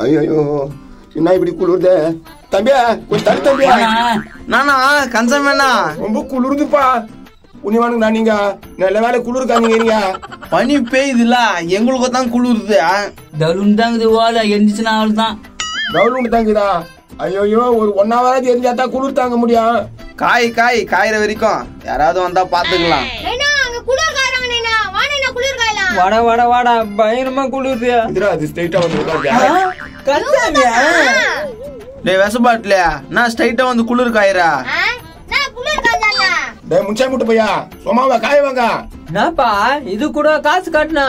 ஐயோ என்ன இப்படி குளிருது தம்பியா கொஞ்சம் தள்ளி தம்பியா. நானா கன்சம் வேணா ரொம்ப குளிருதுப்பா. புண்ணியவானுங்கண்ணா நீங்க நல்ல வேலை குளிருக்காங்க. பனி பெய்யுதுல எங்களுக்கு தான் குளிருது. தலுன்னு தாங்குது ஓலை எரிஞ்சிச்சுன்னா அவள் தான் டவுன் தாங்குதா. ஐயோ ஒரு 1 hour எரிஞ்சா தான் குளிர் தாங்க முடியும். காயிற வரைக்கும் யாராவது வந்தா பாத்துக்கலாம். வாடா பயங்கரமா குளிருது. அது ஸ்ட்ரைட்டா வந்து உட்காருங்க. டேய் வெசபாட்லையா நான் ஸ்ட்ரைட்டா வந்து குளிர் காயிரா. டேய் முச்சா முட்டு பையா சும்மாவா காய வாங்க. என்னப்பா இது கூட காசு கட்டணா?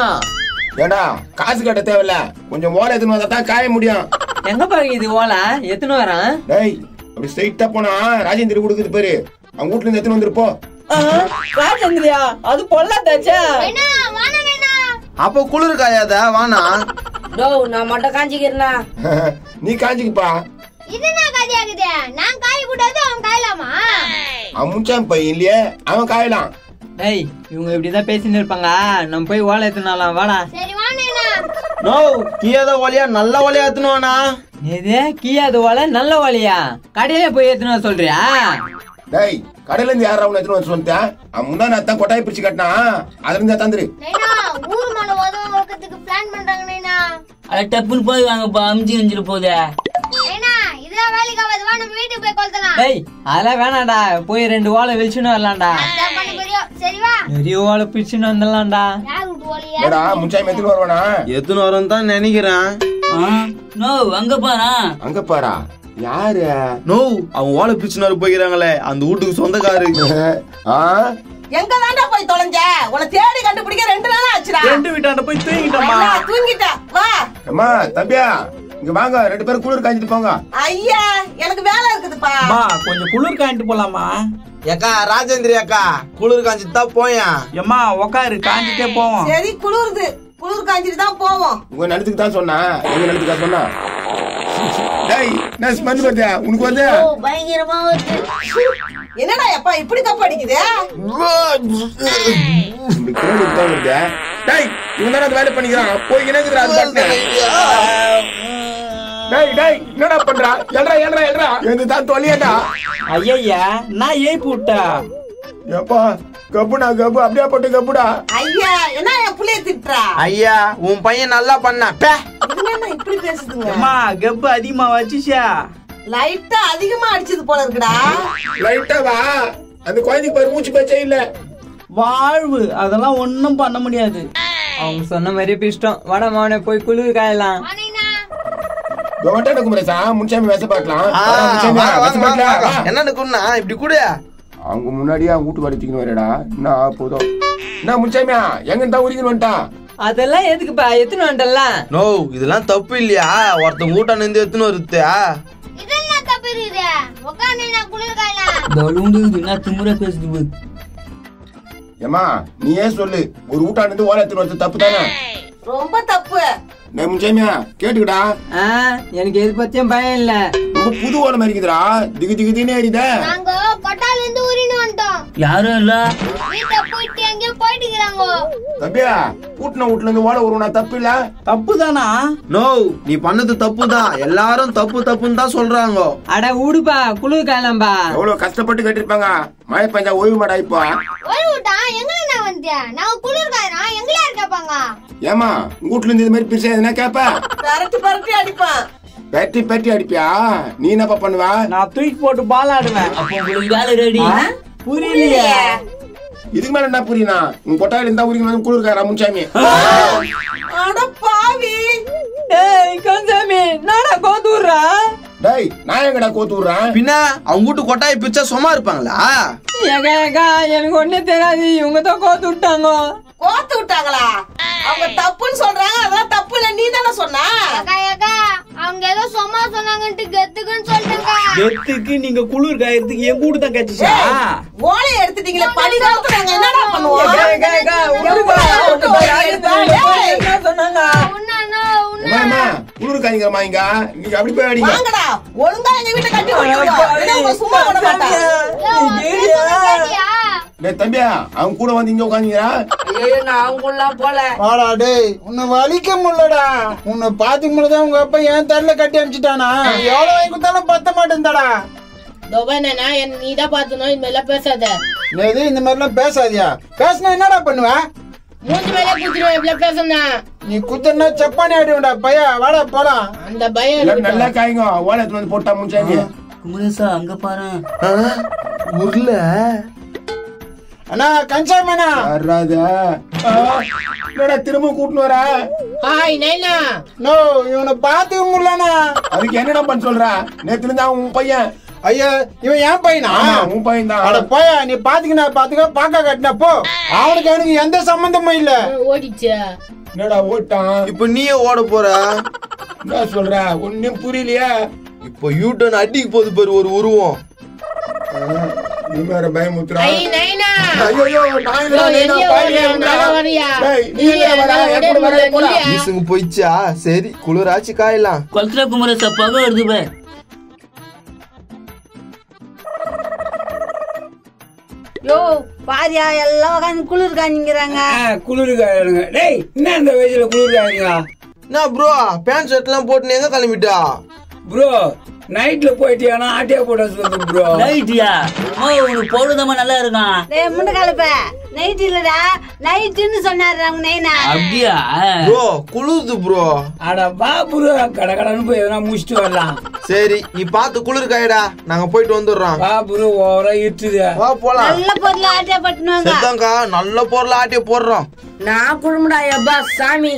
ஏண்டா காசு கட்ட தேவையில்ல, கொஞ்சம் ஓலை எத்தனை வந்தா தான் காய முடியும். எங்க பாருங்க இது ஓலை எத்தனை வரான்? டேய் அப்படி ஸ்ட்ரைட்டா போனா ராஜேந்திரி கொடுக்குது பாரு, அவங்க வீட்டுல இருந்து எத்தனை வந்துருப்போ. ராஜேந்திரியா அது பொல்லாதாச்சா? அப்போ குளிர் காயாத வானா. நான் மட்டும் காஞ்சிக்கிறேன்னா நீ காஞ்சிக்குப்பா. அவன் முச்சான் பையன் இல்லையே, அவன் காயலாம். டேய் இவங்க இப்படிதான் பேசிட்டு இருப்பாங்க, நம்ம போய் ஓலை எத்தனாலாம் வாடா. நோ கீயாத ஓலையா நல்ல ஓலையா எத்தணுவானா? எது கீயாது ஓலை நல்ல ஓலையா? கடையில போய் எத்தனை சொல்றியா? டேய் கடையில இருந்து யாரா உன்னை எத்தனை வந்து சொல்லிட்டேன். அவன் முந்தா நான் கொட்டாய் பிரிச்சு கட்டினா அதுல இருந்து தந்துரு. அட டப்புன்னு போய் வாங்கப்பா, அமிஞ்சு நெஞ்சிட்டு போதே. டேய் அதெல்லாம் வேணாடா, போய் 2 ஓலை வெளிச்சுன்னு வரலாம்டா. நிறைய ஓலை பிரிச்சுன்னு வந்துடலாம்டா. முச்சாய் எத்தனை வருவானா? எத்தனை வரும் தான் நினைக்கிறேன். நோ அங்க பாரா. அங்க பாரா யாரு? நோ அவன் ஓலை பிரிச்சுனாரு போகிறாங்களே அந்த வீட்டுக்கு சொந்தக்காரு. எங்க தாண்டா போய் தொலைஞ்ச? உன்னை தேடி கண்டுபிடிக்க 2 நாள் ஆச்சுடா. 2 வீட்டாண்ட போய் தூங்கிட்டோமா? தூங்கிட்டேன் வா. அம்மா தம்பியா இங்க வாங்க, 2 பேரும் குளிர் காஞ்சிட்டு போங்க. ஐயா எனக்கு வேலை இருக்குதுப்பா. கொஞ்சம் குளிர் காஞ்சிட்டு போலாமா? ஏக்கா ராஜேந்திரி அக்கா குளிர் காஞ்சிட்டு தான் போயா. எம்மா உக்காரு காஞ்சிட்டே போவோம். சரி குளிருது, குளிர் காஞ்சிட்டு தான் போவோம். உங்க நிலத்துக்கு தான் சொன்னா, எங்க நிலத்துக்கா சொன்னா? டேய் நான் ஸ்மெல் வருது உனக்கு வந்து. பயங்கரமா வருது. என்னடா அப்பா இப்படி கப்பு அடிக்குது? இந்த குளிர் தான் வருது. டேய் இவன் தான் வேலை பண்ணிக்கிறான், போய் என்னங்குறா அது பாட்டு. டேய் என்னடா பண்றா? எல்றா எந்த தான் தொலையடா. ஐயா நான் ஏய் போட்டா. ஏப்பா கப்புடா கப்பு அப்படியே போட்டு கப்புடா. ஐயா என்ன என் புள்ளைய திட்டுறா? ஐயா உன் பையன் நல்லா பண்ணா. என்ன இப்படி பேசுதுங்க? அம்மா கப்பு அதிகமா வச்சுச்சா? லைட்டா அதிகமா அடிச்சது போல இருக்குடா. லைட்டா வா, அந்த குழந்தைக்கு பாரு மூச்சு பேச்சே இல்ல. வாழ்வு அதெல்லாம் ஒண்ணும் பண்ண முடியாது. அவங்க சொன்ன மாதிரி பிஷ்டம். வாடா மாவனே போய் குளிர் காயலாம். என்ன குண்ணா இப்படி கூட அவங்க முன்னாடியே வீட்டு வடிச்சிக்கணும் வரடா. என்ன போதும் என்ன முச்சாமியா எங்க தான் உரிக்கணும் வந்துட்டான். அதெல்லாம் எதுக்குப்பா எத்தனை வந்துடல? நோ இதெல்லாம் தப்பு இல்லையா? ஒருத்தன் ஊட்ட நின்று எத்தனை வருது. ஏமா நீ ஏன் சொல்லு, ஒரு ஊட்டாண்டு ஓலை எத்தனை வருது தப்பு தானே? ரொம்ப தப்பு. முச்சாமியா கேட்டுக்கடா. எனக்கு எது பத்தியும் பயம் இல்ல. ரொம்ப புது ஓலை மாதிரி இருக்குதுடா, திகு திகுதினே எரியுதா. யாரும் இல்ல தம்பியா கூட்டின வீட்டுல இருந்து ஓலை வருவா தப்பு இல்ல? தப்பு தானா? நோ நீ பண்ணது தப்பு தான், எல்லாரும் தப்புன்னு தான் சொல்றாங்க. அட ஊடுப்பா குளிர் காயலாம்பா. எவ்வளவு கஷ்டப்பட்டு கட்டிருப்பாங்க, மழை பெஞ்சா ஓய்வு மாடா. இப்போ ஏமா வீட்டுல இருந்து இது மாதிரி பிரிச்சா எதுனா கேப்பா? பரட்டி அடிப்பான். பெட்டி அடிப்பியா? நீ என்னப்பா பண்ணுவா? நான் தூக்கி போட்டு பால் ஆடுவேன். அப்போ உங்களுக்கு வேலை ரெடி. புரியலையே. இதுக்கு மேல என்ன புரியுனா? உங்க கொட்டாயில இருந்தா உரிக்கணும் குளிர்காரா முன்சாமி. அட பாவி. ஏய் கன்சாமி நானா கோத்துறா? டேய் நான் எங்கடா கோத்து விடுறேன்? பின்ன அவங்க வீட்டு கொட்டாய் பிச்சா சும்மா இருப்பாங்களா? ஏகா எனக்கு ஒண்ணே தெரியாது, இவங்க தான் கோத்து விட்டாங்க. கோத்து விட்டாங்களா? அவங்க தப்புன்னு சொல்றாங்க, அதெல்லாம் தப்பு இல்ல. நீ தானே சொன்னா? அவங்க ஏதோ சும்மா சொன்னாங்கன்ட்டு கெத்துக்குன்னு சொல்லிட்டாங்க. கெத்துக்கு நீங்க குளிர் காயறதுக்கு என் கூட தான் கட்சிச்சா? ஓலை எடுத்துட்டீங்களே பழி காலத்துல நாங்க என்னடா பண்ணுவோம்? சொன்னாங்க குளிர் காய்க்கிறமா இங்க நீங்க அப்படி போய் அடிங்க. வாங்கடா ஒழுங்கா எங்க வீட்டை கட்டி சும்மா விட மாட்டாங்க. தம்பியா அவன் கூட வந்து இங்க உட்காந்துக்கிறா. ஐயோ நான் அவங்க எல்லாம் போல. வாடா டேய், உன்னை வலிக்க முடியலடா. உன்னை பாத்துக்கு முடியதான் உங்க அப்பா என் தரல கட்டி அனுப்பிச்சிட்டானா? எவ்வளவு வாங்கி கொடுத்தாலும் பத்த மாட்டேன்தாடா. நீதான் பாத்தணும், இது மாதிரிலாம் பேசாத. எது இந்த மாதிரிலாம் பேசாதியா? பேசினா என்னடா பண்ணுவ? மூஞ்சி மேல குத்திடுவேன் இப்படி பேசணும். நீ குத்தனா சப்பானி ஆயிடுவேன்டா பையா. வாடா போலாம். அந்த பயம் நல்லா காய்ங்க. ஓலை எடுத்து வந்து போட்டா முன்சாமி. குமரேசா அங்க பாரு. உருள அண்ணா கன்சாமண்ணா. என்னடா திரும்ப கூட்டின்னு வரா? ஹாய் நைனா. நோ இவனை பாத்துக்க முடியலண்ணா. அதுக்கு என்னடா பண்ண சொல்றா? நேத்துல இருந்து அவன் உன் பையன். ஐயா இவன் ஏன் பையனா? உன் பையன் தான். அட போயா, நீ பாத்துக்கினா பாத்துக்க, பாக்க கட்டினா போ. அவனுக்கு எந்த சம்பந்தமும் இல்ல. ஓடிச்சா? என்னடா ஓட்டான்? இப்ப நீயே ஓட போற? என்ன சொல்ற? ஒன்னும் புரியலையா? இப்போ யூட்டன் அடிக்கு போது பாரு ஒரு உருவம். நீ வேற பயமுத்துறா. நைனா. ஐயோ ஈசுங்க போயிச்சா? சரி குளிராச்சு காயலாம். கொல்ற குமரேசா பக வருது பே. யோ பாரியா எல்லாம் உட்காந்து குளிர் காஞ்சிக்கிறாங்க. குளிர் காயுங்க. டேய் என்ன இந்த வயசுல குளிர் காயுங்க? என்ன ப்ரோ பேண்ட் ஷர்ட் எல்லாம் போட்டு எங்க கிளம்பிட்டா? ப்ரோ நைட்ல போயிட்டியானா ஆட்டியா போட சொல்லுங்க ப்ரோ. நைட்டியா? உனக்கு போடுதமா நல்லா இருக்கான். டேய் முண்டை கலப்ப நைட் இல்லடா, நைட்டுன்னு சொன்னாரு அவங்க நைனா. அப்படியா? ப்ரோ குளிருது ப்ரோ. அட வா ப்ரோ, கடகடன்னு போய் எதனா முடிச்சுட்டு வரலாம். சரி நீ பாத்து குளிர் காயடா, நாங்க போயிட்டு வந்துடுறோம். வா ப்ரோ ஓவரா இருட்டுது. வா போலாம். நல்ல பொருள் ஆட்டியா பட்டுனுவாங்க. செத்தாங்கா நல்ல பொருள் ஆட்டிய போடுறோம். நான் குடும்படா எப்பா சாமி.